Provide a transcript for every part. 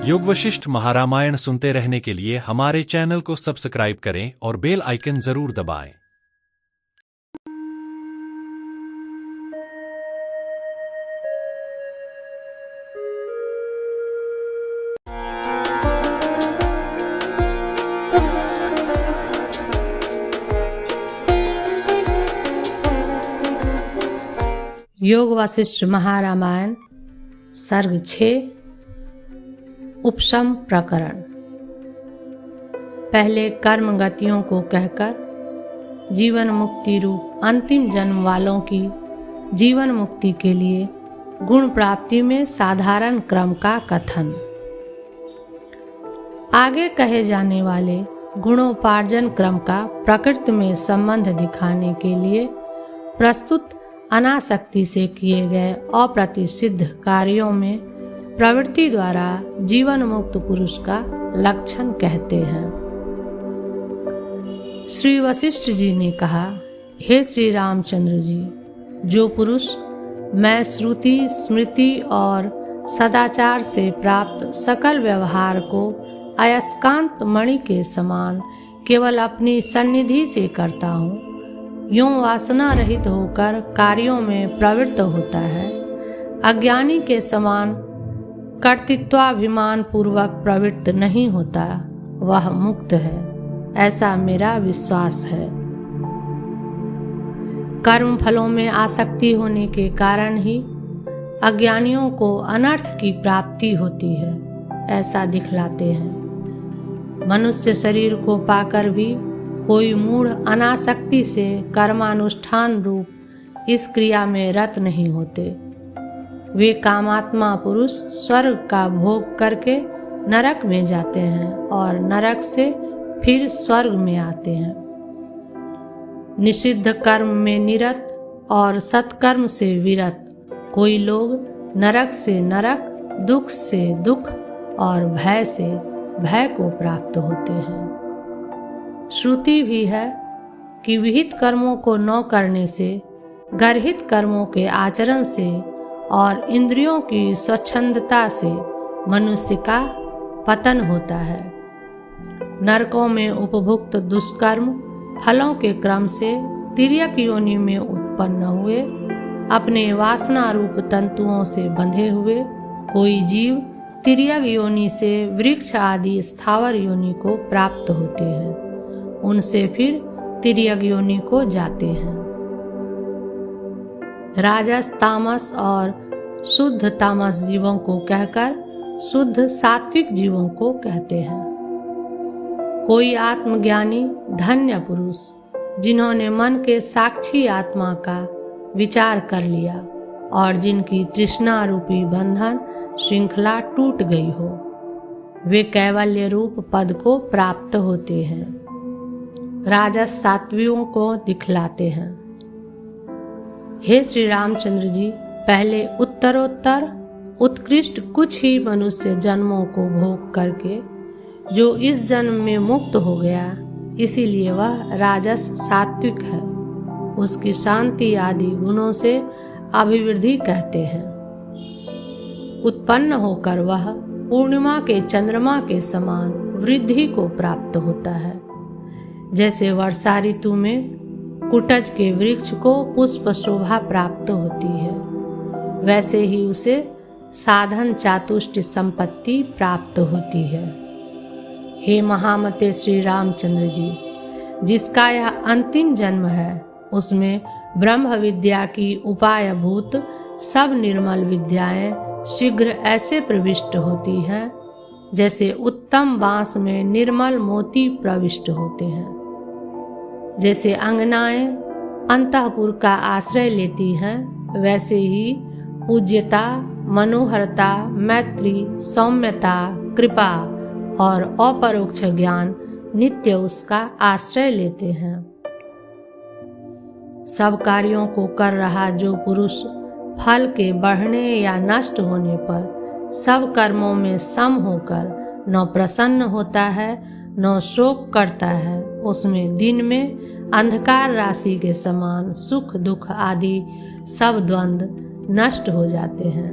योग वशिष्ठ महारामायण सुनते रहने के लिए हमारे चैनल को सब्सक्राइब करें और बेल आइकन जरूर दबाएं। योग वशिष्ठ महारामायण सर्ग 6 उपशम प्रकरण। पहले कर्म गतियों को कहकर जीवन मुक्ति रूप अंतिम जन्म वालों की जीवन मुक्ति के लिए गुण प्राप्ति में साधारण क्रम का कथन। आगे कहे जाने वाले गुणोपार्जन क्रम का प्रकृति में संबंध दिखाने के लिए प्रस्तुत अनासक्ति से किए गए अप्रतिसिद्ध कार्यों में प्रवृत्ति द्वारा जीवन मुक्त पुरुष का लक्षण कहते हैं। श्री वशिष्ठ जी ने कहा, हे श्री रामचंद्र जी, जो पुरुष मैं श्रुति स्मृति और सदाचार से प्राप्त सकल व्यवहार को अयस्कांत मणि के समान केवल अपनी सन्निधि से करता हूँ, यूं वासना रहित होकर कार्यों में प्रवृत्त होता है, अज्ञानी के समान कर्तृत्वाभिमान पूर्वक प्रवृत्त नहीं होता, वह मुक्त है, ऐसा मेरा विश्वास है। कर्म फलों में आसक्ति होने के कारण ही अज्ञानियों को अनर्थ की प्राप्ति होती है, ऐसा दिखलाते हैं। मनुष्य शरीर को पाकर भी कोई मूढ़ अनासक्ति से कर्मानुष्ठान रूप इस क्रिया में रत नहीं होते। वे कामात्मा पुरुष स्वर्ग का भोग करके नरक में जाते हैं और नरक से फिर स्वर्ग में आते हैं। निषिद्ध कर्म में निरत और सत्कर्म से विरत कोई लोग नरक से नरक, दुख से दुख और भय से भय को प्राप्त होते हैं। श्रुति भी है कि विहित कर्मों को न करने से, गर्हित कर्मों के आचरण से और इंद्रियों की स्वच्छंदता से मनुष्य का पतन होता है। नरकों में उपभुक्त दुष्कर्म फलों के क्रम से तिर्यक योनि में उत्पन्न हुए, अपने वासना रूप तंतुओं से बंधे हुए कोई जीव तिर्यक योनि से वृक्ष आदि स्थावर योनि को प्राप्त होते हैं, उनसे फिर तिर्यक योनि को जाते हैं। राजस तामस और शुद्ध तामस जीवों को कहकर शुद्ध सात्विक जीवों को कहते हैं। कोई आत्मज्ञानी धन्य पुरुष जिन्होंने मन के साक्षी आत्मा का विचार कर लिया और जिनकी तृष्णा रूपी बंधन श्रृंखला टूट गई हो, वे कैवल्य रूप पद को प्राप्त होते हैं। राजस सात्वियों को दिखलाते हैं। हे श्री रामचंद्र जी, पहले उत्तरोत्तर उत्कृष्ट कुछ ही मनुष्य जन्मों को भोग करके जो इस जन्म में मुक्त हो गया, इसीलिए वह राजस सात्विक है। उसकी शांति आदि गुणों से अभिवृद्धि कहते हैं। उत्पन्न होकर वह पूर्णिमा के चंद्रमा के समान वृद्धि को प्राप्त होता है। जैसे वर्षा ऋतु में कुटज के वृक्ष को पुष्प शोभा प्राप्त होती है, वैसे ही उसे साधन चातुष्ट संपत्ति प्राप्त होती है। हे महामते श्री रामचंद्र जी, जिसका यह अंतिम जन्म है, उसमें ब्रह्म विद्या की उपायभूत सब निर्मल विद्याएं शीघ्र ऐसे प्रविष्ट होती हैं, जैसे उत्तम बांस में निर्मल मोती प्रविष्ट होते हैं। जैसे अंगनाएं अंतःपुर का आश्रय लेती हैं, वैसे ही पूज्यता, मनोहरता, मैत्री, सौम्यता, कृपा और अपरोक्ष ज्ञान नित्य उसका आश्रय लेते हैं। सब कार्यों को कर रहा जो पुरुष फल के बढ़ने या नष्ट होने पर सब कर्मों में सम होकर न प्रसन्न होता है न शोक करता है, उसमें दिन में अंधकार राशि के समान सुख दुख आदि सब द्वंद्व नष्ट हो जाते हैं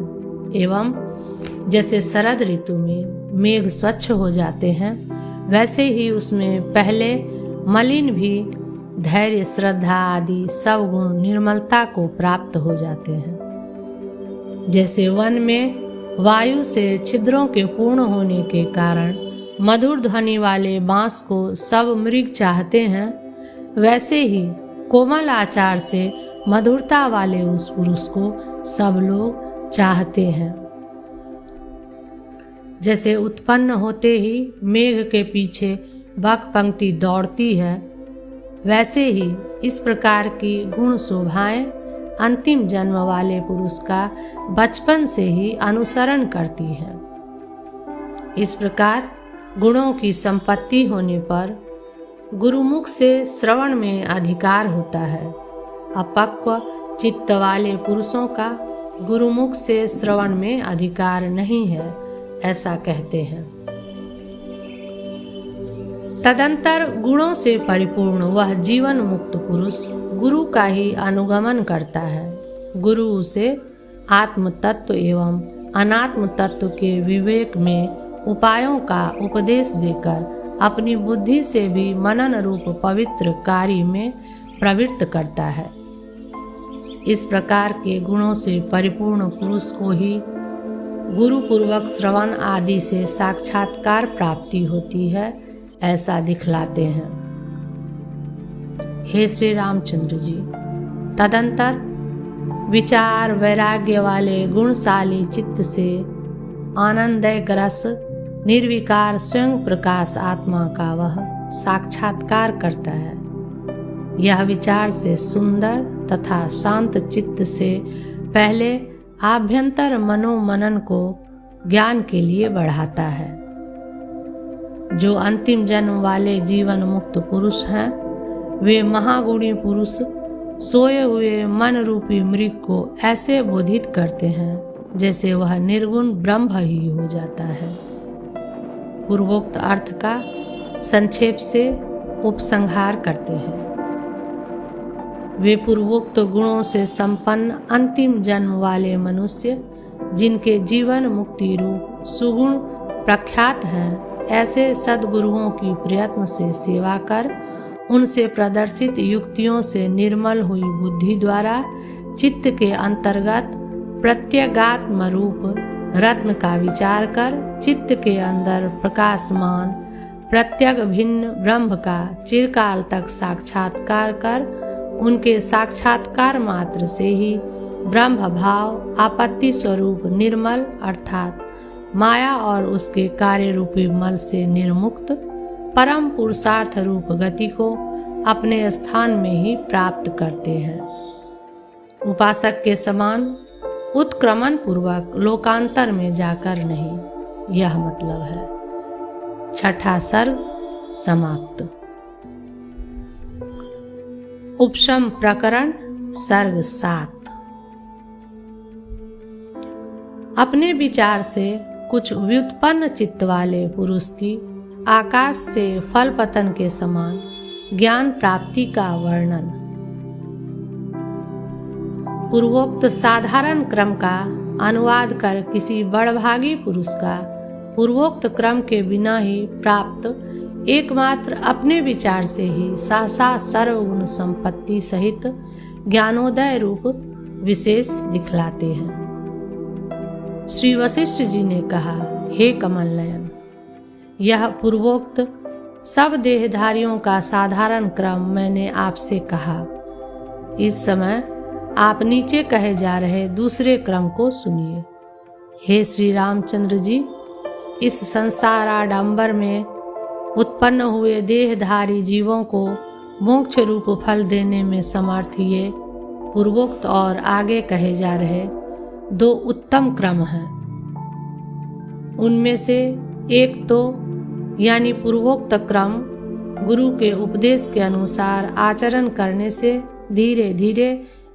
एवं जैसे शरद ऋतु में मेघ स्वच्छ हो जाते हैं, वैसे ही उसमें पहले मलिन भी धैर्य, श्रद्धा आदि सब गुण निर्मलता को प्राप्त हो जाते हैं। जैसे वन में वायु से छिद्रों के पूर्ण होने के कारण मधुर ध्वनि वाले बांस को सब मृग चाहते हैं, वैसे ही कोमल आचार से मधुरता वाले उस पुरुष को सब लोग चाहते हैं। जैसे उत्पन्न होते ही मेघ के पीछे बक पंक्ति दौड़ती है, वैसे ही इस प्रकार की गुण शोभाएं अंतिम जन्म वाले पुरुष का बचपन से ही अनुसरण करती हैं। इस प्रकार गुणों की संपत्ति होने पर गुरुमुख से श्रवण में अधिकार होता है। अपक्व चित्त वाले पुरुषों का गुरुमुख से श्रवण में अधिकार नहीं है, ऐसा कहते हैं। तदंतर गुणों से परिपूर्ण वह जीवन मुक्त पुरुष गुरु का ही अनुगमन करता है। गुरु उसे आत्म तत्व एवं अनात्म तत्व के विवेक में उपायों का उपदेश देकर अपनी बुद्धि से भी मनन रूप पवित्र कार्य में प्रवृत्त करता है। इस प्रकार के गुणों से परिपूर्ण पुरुष को ही गुरुपूर्वक श्रवण आदि से साक्षात्कार प्राप्ति होती है, ऐसा दिखलाते हैं। हे श्री रामचंद्र जी, तदंतर विचार वैराग्य वाले गुणशाली चित्त से आनंदय रस निर्विकार स्वयं प्रकाश आत्मा का वह साक्षात्कार करता है। यह विचार से सुंदर तथा शांत चित्त से पहले आभ्यंतर मनोमनन को ज्ञान के लिए बढ़ाता है। जो अंतिम जन्म वाले जीवन मुक्त पुरुष हैं, वे महागुणी पुरुष सोए हुए मन रूपी मृग को ऐसे बोधित करते हैं जैसे वह निर्गुण ब्रह्म ही हो जाता है। पूर्वोक्त अर्थ का संक्षेप से उपसंहार करते हैं। वे पूर्वोक्त गुणों से संपन्न अंतिम जन्म वाले मनुष्य, जिनके जीवन मुक्ति रूप सुगुण प्रख्यात हैं, ऐसे सद्गुरुओं की प्रयत्न से सेवा कर उनसे प्रदर्शित युक्तियों से निर्मल हुई बुद्धि द्वारा चित्त के अंतर्गत प्रत्यगात्म रूप रत्न का विचार कर चित्त के अंदर प्रकाशमान प्रत्यग भिन्न ब्रह्म का चिरकाल तक साक्षात्कार कर उनके साक्षात्कार मात्र से ही ब्रह्म भाव आपत्ति स्वरूप निर्मल अर्थात माया और उसके कार्य रूपी मल से निर्मुक्त परम पुरुषार्थ रूप गति को अपने स्थान में ही प्राप्त करते हैं। उपासक के समान उत्क्रमण पूर्वक लोकांतर में जाकर नहीं, यह मतलब है। छठा सर्ग समाप्त। उपशम प्रकरण सर्ग 7। अपने विचार से कुछ व्युत्पन्न चित्त वाले पुरुष की आकाश से फल पतन के समान ज्ञान प्राप्ति का वर्णन। पूर्वोक्त साधारण क्रम का अनुवाद कर किसी बड़भागी पुरुष का पूर्वोक्त क्रम के बिना ही प्राप्त एकमात्र अपने विचार से ही सहसा सर्वगुण संपत्ति सहित ज्ञानोदय रूप विशेष दिखलाते हैं। श्री वशिष्ठ जी ने कहा, हे कमल नयन, यह पूर्वोक्त सब देहधारियों का साधारण क्रम मैंने आपसे कहा। इस समय आप नीचे कहे जा रहे दूसरे क्रम को सुनिए। हे श्री रामचंद्र जी, इस संसार आडंबर में उत्पन्न हुए देहधारी जीवों को मोक्ष रूप फल देने में समर्थ ये पूर्वोक्त और आगे कहे जा रहे दो उत्तम क्रम हैं। उनमें से एक तो यानी पूर्वोक्त क्रम गुरु के उपदेश के अनुसार आचरण करने से धीरे धीरे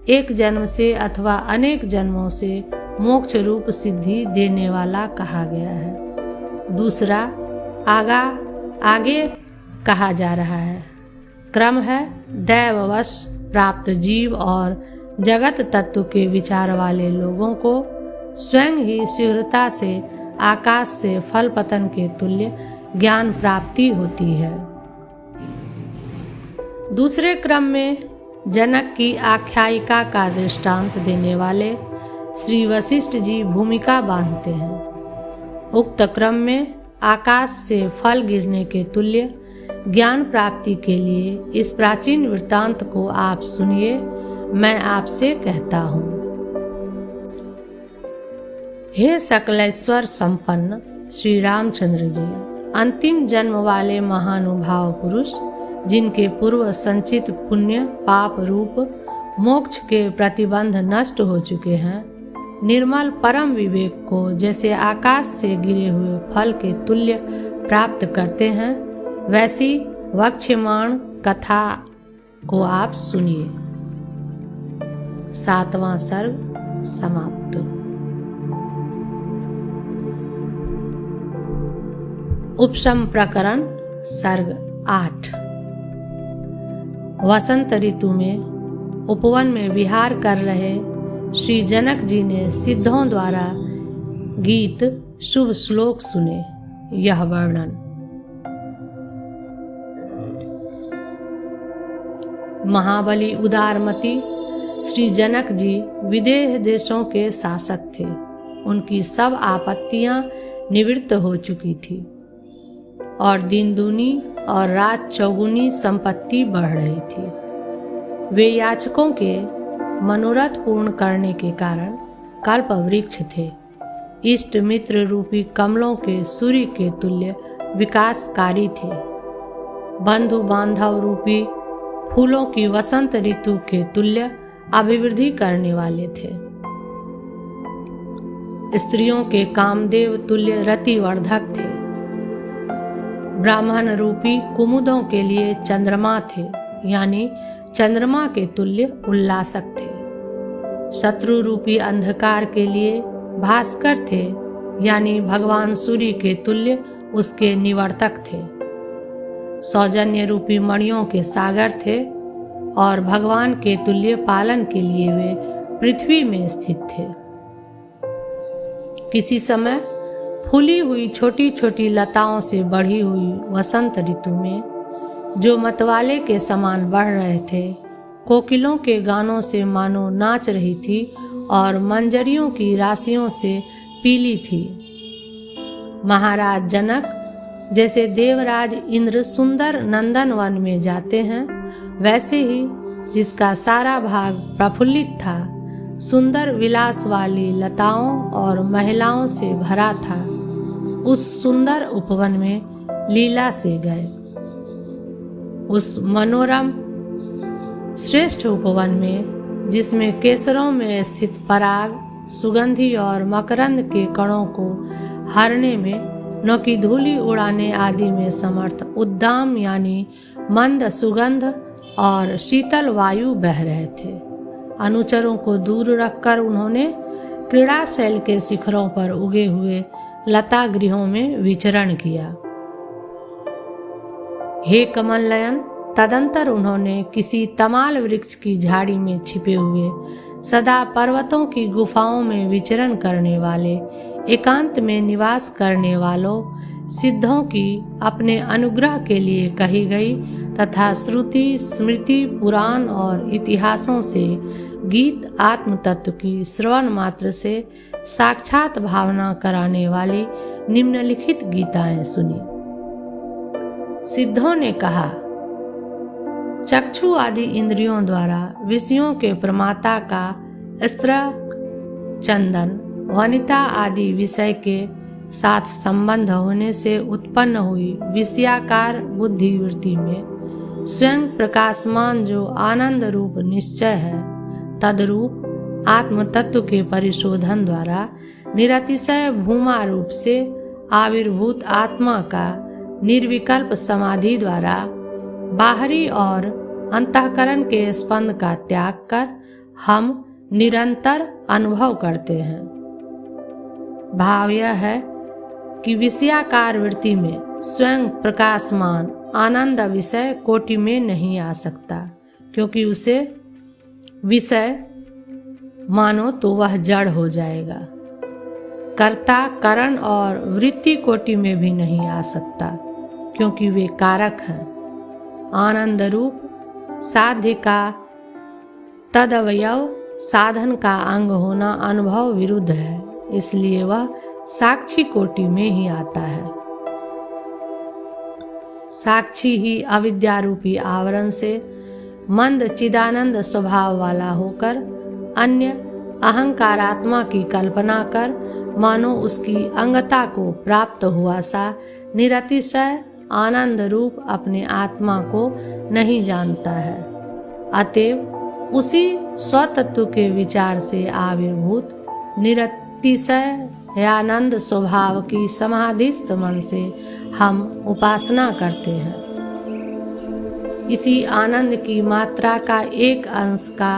एक जन्म से अथवा अनेक जन्मों से मोक्ष रूप सिद्धि देने वाला कहा गया है। दूसरा आगे कहा जा रहा है क्रम है दैववश प्राप्त जीव और जगत तत्व के विचार वाले लोगों को स्वयं ही शीघ्रता से आकाश से फल पतन के तुल्य ज्ञान प्राप्ति होती है। दूसरे क्रम में जनक की आख्यायिका का दृष्टांत देने वाले श्री वशिष्ठ जी भूमिका बांधते हैं। उक्त क्रम में आकाश से फल गिरने के तुल्य ज्ञान प्राप्ति के लिए इस प्राचीन वृत्तांत को आप सुनिए। मैं आपसे कहता हूँ, हे सकलेश्वर संपन्न श्री रामचंद्र जी, अंतिम जन्म वाले महानुभाव पुरुष, जिनके पूर्व संचित पुण्य पाप रूप मोक्ष के प्रतिबंध नष्ट हो चुके हैं, निर्मल परम विवेक को जैसे आकाश से गिरे हुए फल के तुल्य प्राप्त करते हैं, वैसी वक्ष्यमाण कथा को आप सुनिए। 7वां सर्ग समाप्त। उपशम प्रकरण सर्ग 8। वसंत ऋतु में उपवन में विहार कर रहे श्री जनक जी ने सिद्धों द्वारा गीत शुभ श्लोक सुने। यह वर्णन। महाबली उदारमती श्री जनक जी विदेह देशों के शासक थे। उनकी सब आपत्तियां निवृत्त हो चुकी थी और दिन दूनी और रात चौगुनी संपत्ति बढ़ रही थी। वे याचकों के मनोरथ पूर्ण करने के कारण कल्प वृक्ष थे। इष्ट मित्र रूपी कमलों के सूर्य के तुल्य विकासकारी थे। बंधु बांधव रूपी फूलों की वसंत ऋतु के तुल्य अभिवृद्धि करने वाले थे। स्त्रियों के कामदेव तुल्य रतिवर्धक थे। ब्राह्मण रूपी कुमुदों के लिए चंद्रमा थे, यानी चंद्रमा के तुल्य उल्लासक थे। शत्रु रूपी अंधकार के लिए भास्कर थे, यानी भगवान सूर्य के तुल्य उसके निवर्तक थे। सौजन्य रूपी मणियों के सागर थे और भगवान के तुल्य पालन के लिए वे पृथ्वी में स्थित थे। किसी समय फूली हुई छोटी छोटी लताओं से बढ़ी हुई वसंत ऋतु में जो मतवाले के समान बढ़ रहे थे, कोकिलों के गानों से मानो नाच रही थी और मंजरियों की राशियों से पीली थी। महाराज जनक जैसे देवराज इंद्र सुंदर नंदनवन में जाते हैं, वैसे ही जिसका सारा भाग प्रफुल्लित था, सुंदर विलास वाली लताओं और महिलाओं से भरा था, उस सुंदर उपवन में लीला से गए। उस मनोरम श्रेष्ठ उपवन में, जिसमें केसरों में स्थित पराग, सुगंधी और मकरंद के कणों को हरने में, न कि धूलि उड़ाने आदि में समर्थ उद्दाम यानी मंद सुगंध और शीतल वायु बह रहे थे। अनुचरों को दूर रखकर उन्होंने क्रीड़ाशैल के शिखरों पर उगे हुए लता गृहों में विचरण किया। हे कमलनयन, तदंतर उन्होंने किसी तमाल वृक्ष की झाड़ी में छिपे हुए, सदा पर्वतों की गुफाओं में विचरण करने वाले, एकांत में निवास करने वालों सिद्धों की अपने अनुग्रह के लिए कही गई तथा श्रुति स्मृति पुराण और इतिहासों से गीत आत्म तत्व की श्रवण मात्र से साक्षात भावना कराने वाली निम्नलिखित गीताएं सुनी। सिद्धों ने कहा, चक्षु आदि इंद्रियों द्वारा विषयों के प्रमाता का स्त्र, चंदन, वनिता आदि विषय के साथ संबंध होने से उत्पन्न हुई विषयाकार बुद्धि वृत्ति में स्वयं प्रकाशमान जो आनंद रूप निश्चय है, तदरूप आत्म तत्व के परिशोधन द्वारा निरतिशय भूमा रूप से आविर्भूत आत्मा का निर्विकल्प समाधि द्वारा बाहरी और अंतःकरण के स्पंद का त्याग कर हम निरंतर अनुभव करते हैं। भाव यह है कि विषयाकार वृत्ति में स्वयं प्रकाशमान आनंद विषय कोटि में नहीं आ सकता, क्योंकि उसे विषय मानो तो वह जड़ हो जाएगा। कर्ता, करण और वृत्ति कोटि में भी नहीं आ सकता, क्योंकि वे कारक हैं। आनंद रूप साध्य का तदवयव साधन का अंग होना अनुभव विरुद्ध है, इसलिए वह साक्षी कोटि में ही आता है। साक्षी ही अविद्या रूपी आवरण से मंद चिदानंद स्वभाव वाला होकर अन्य अहंकारात्मा की कल्पना कर मानो उसकी अंगता को प्राप्त हुआ सा निरतिशय आनंद रूप अपने आत्मा को नहीं जानता है। अतएव उसी स्वतत्व के विचार से आविर्भूत निरतिशय आनंद स्वभाव की समाधिस्थ मन से हम उपासना करते हैं। इसी आनंद की मात्रा का एक अंश का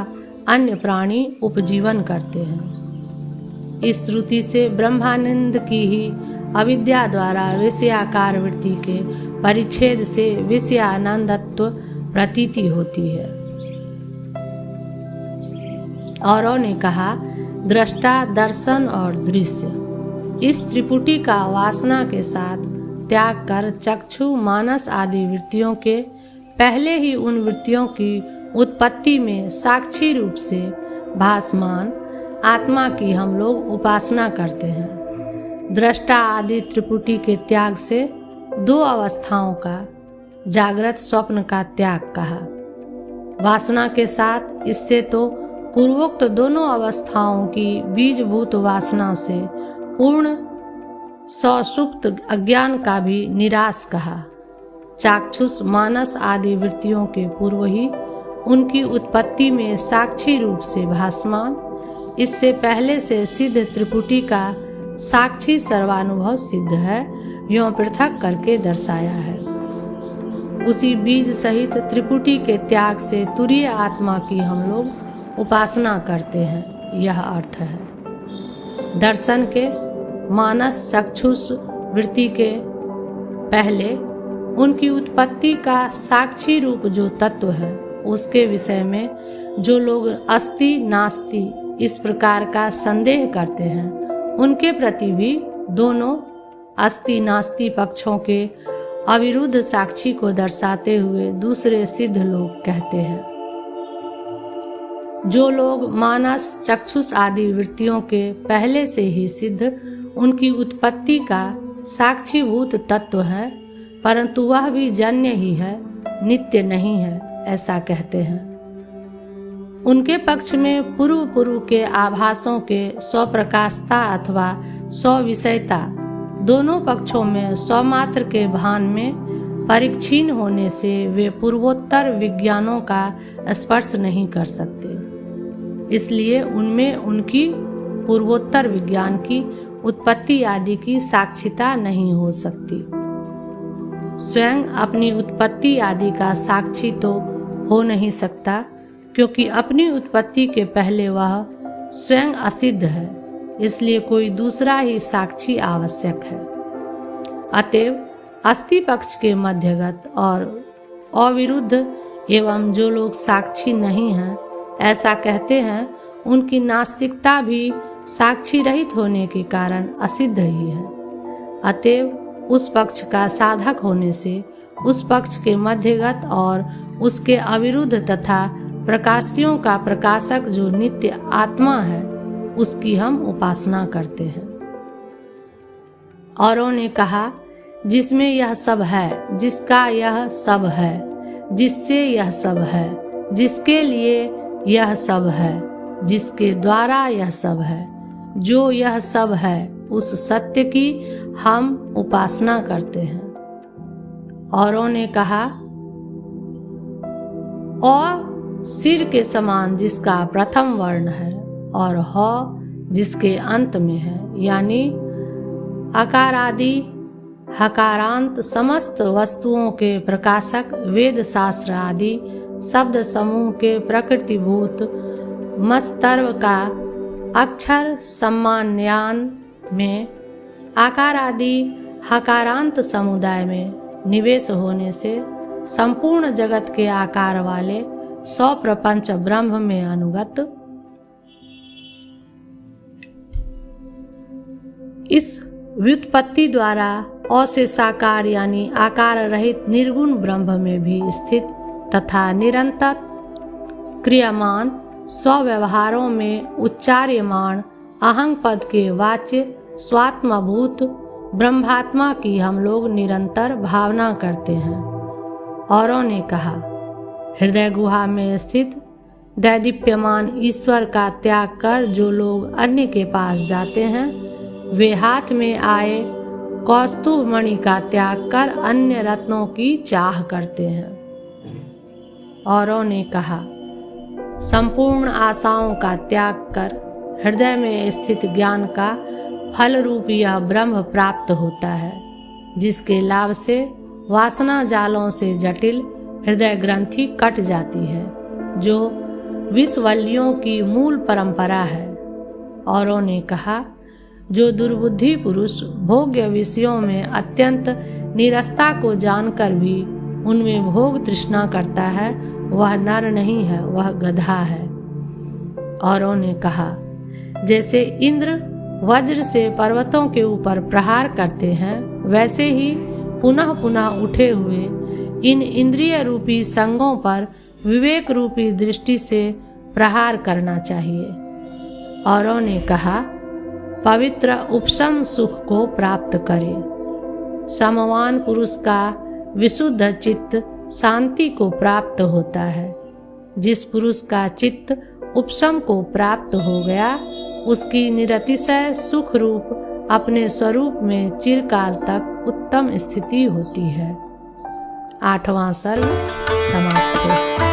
अन्य प्राणी उपजीवन करते हैं। इस श्रुति से ब्रह्मानंद की ही अविद्या द्वारा विषयाकार वृत्ति के परिच्छेद से विषयानंदत्व प्रतीति होती है। औरों ने कहा, दृष्टा, दर्शन और दृश्य इस त्रिपुटी का वासना के साथ त्याग कर चक्षु, मानस आदि वृत्तियों के पहले ही उन वृत्तियों की उत्पत्ति में साक्षी रूप से भासमान आत्मा की हम लोग उपासना करते हैं। दृष्टा आदि त्रिपुटी के त्याग से दो अवस्थाओं का जागृत स्वप्न का त्याग कहा। वासना के साथ इससे तो पूर्वोक्त दोनों अवस्थाओं की बीजभूत वासना से पूर्ण सौषुप्त अज्ञान का भी निराश कहा। चाक्षुष, मानस आदि वृत्तियों के पूर्व ही उनकी उत्पत्ति में साक्षी रूप से भासमान, इससे पहले से सिद्ध त्रिपुटी का साक्षी सर्वानुभव सिद्ध है, यों पृथक करके दर्शाया है। उसी बीज सहित त्रिपुटी के त्याग से तुरीय आत्मा की हम लोग उपासना करते हैं, यह अर्थ है। दर्शन के मानस चक्षुष वृत्ति के पहले उनकी उत्पत्ति का साक्षी रूप जो तत्व है, उसके विषय में जो लोग अस्ति नास्ति इस प्रकार का संदेह करते हैं, उनके प्रति भी दोनों अस्ति नास्ति पक्षों के अविरुद्ध साक्षी को दर्शाते हुए दूसरे सिद्ध लोग कहते हैं। जो लोग मानस चक्षुष आदि वृत्तियों के पहले से ही सिद्ध उनकी उत्पत्ति का साक्षीभूत तत्व है, परंतु वह भी जन्य ही है, नित्य नहीं है, ऐसा कहते हैं। उनके पक्ष में पूर्व के आभासों के स्वप्रकाशता अथवा स्वविषयता दोनों पक्षों में स्वमात्र के भान में परिच्छिन्न होने से वे पूर्वोत्तर विज्ञानों का स्पर्श नहीं कर सकते। इसलिए उनमें उनकी पूर्वोत्तर विज्ञान की उत्पत्ति आदि की साक्षिता नहीं हो सकती। स्वयं अपनी उत्पत्ति आदि का साक्षी तो हो नहीं सकता, क्योंकि अपनी उत्पत्ति के पहले वह स्वयं असिद्ध है, इसलिए कोई दूसरा ही साक्षी आवश्यक है। अतएव अस्थि पक्ष के मध्यगत और अविरुद्ध एवं जो लोग साक्षी नहीं हैं ऐसा कहते हैं, उनकी नास्तिकता भी साक्षी रहित होने के कारण असिद्ध ही है। अतएव उस पक्ष का साधक होने से उस पक्ष के मध्यगत और उसके अविरुद्ध तथा प्रकाशियों का प्रकाशक जो नित्य आत्मा है, उसकी हम उपासना करते हैं। औरों ने कहा, जिसमें यह सब है, जिसका यह सब है, जिससे यह सब है, जिसके लिए यह सब है, जिसके द्वारा यह सब है, जो यह सब है, उस सत्य की हम उपासना करते हैं। औरों ने कहा, और सिर के समान जिसका प्रथम वर्ण है और ह जिसके अंत में है, यानी आकार आदि हकारांत समस्त वस्तुओं के प्रकाशक वेद शास्त्र आदि शब्द समूह के प्रकृतिभूत मस्तर्व का अक्षर सम्मानयान में आकार आदि हकारांत समुदाय में निवेश होने से संपूर्ण जगत के आकार वाले सौ प्रपंच ब्रह्म में अनुगत इस व्युत्पत्ति द्वारा अ से साकार यानी आकार रहित निर्गुण ब्रह्म में भी स्थित तथा निरंतर क्रियमान स्वव्यवहारों में उच्चार्यमाण अहंग पद के वाच्य स्वात्मभूत ब्रह्मात्मा की हम लोग निरंतर भावना करते हैं। औरों ने कहा, हृदय गुहा में स्थित दैदीप्यमान ईश्वर का त्याग कर जो लोग अन्य के पास जाते हैं, वे हाथ में आए कौस्तुभ मणि का त्याग कर अन्य रत्नों की चाह करते हैं। औरों ने कहा, संपूर्ण आशाओं का त्याग कर हृदय में स्थित ज्ञान का फल रूप यह ब्रह्म प्राप्त होता है, जिसके लाभ से वासना जालों से जटिल हृदय ग्रंथि कट जाती है, जो विषवल्लियों की मूल परंपरा है। औरों ने कहा, जो दुर्बुद्धि पुरुष भोग्य विषयों में अत्यंत निरस्ता को जानकर भी उनमें भोग तृष्णा करता है, वह नर नहीं है, वह गधा है। औरों ने कहा, जैसे इंद्र वज्र से पर्वतों के ऊपर प्रहार करते हैं, वैसे ही पुनः पुनः उठे हुए इन इंद्रिय रूपी संगों पर विवेक रूपी दृष्टि से प्रहार करना चाहिए। औरों ने कहा, पवित्र उपशम सुख को प्राप्त करे। समवान पुरुष का विशुद्ध चित्त शांति को प्राप्त होता है। जिस पुरुष का चित्त उपशम को प्राप्त हो गया, उसकी निरतिशय सुख रूप अपने स्वरूप में चिरकाल तक उत्तम स्थिति होती है। 8वां सर्ग समाप्त।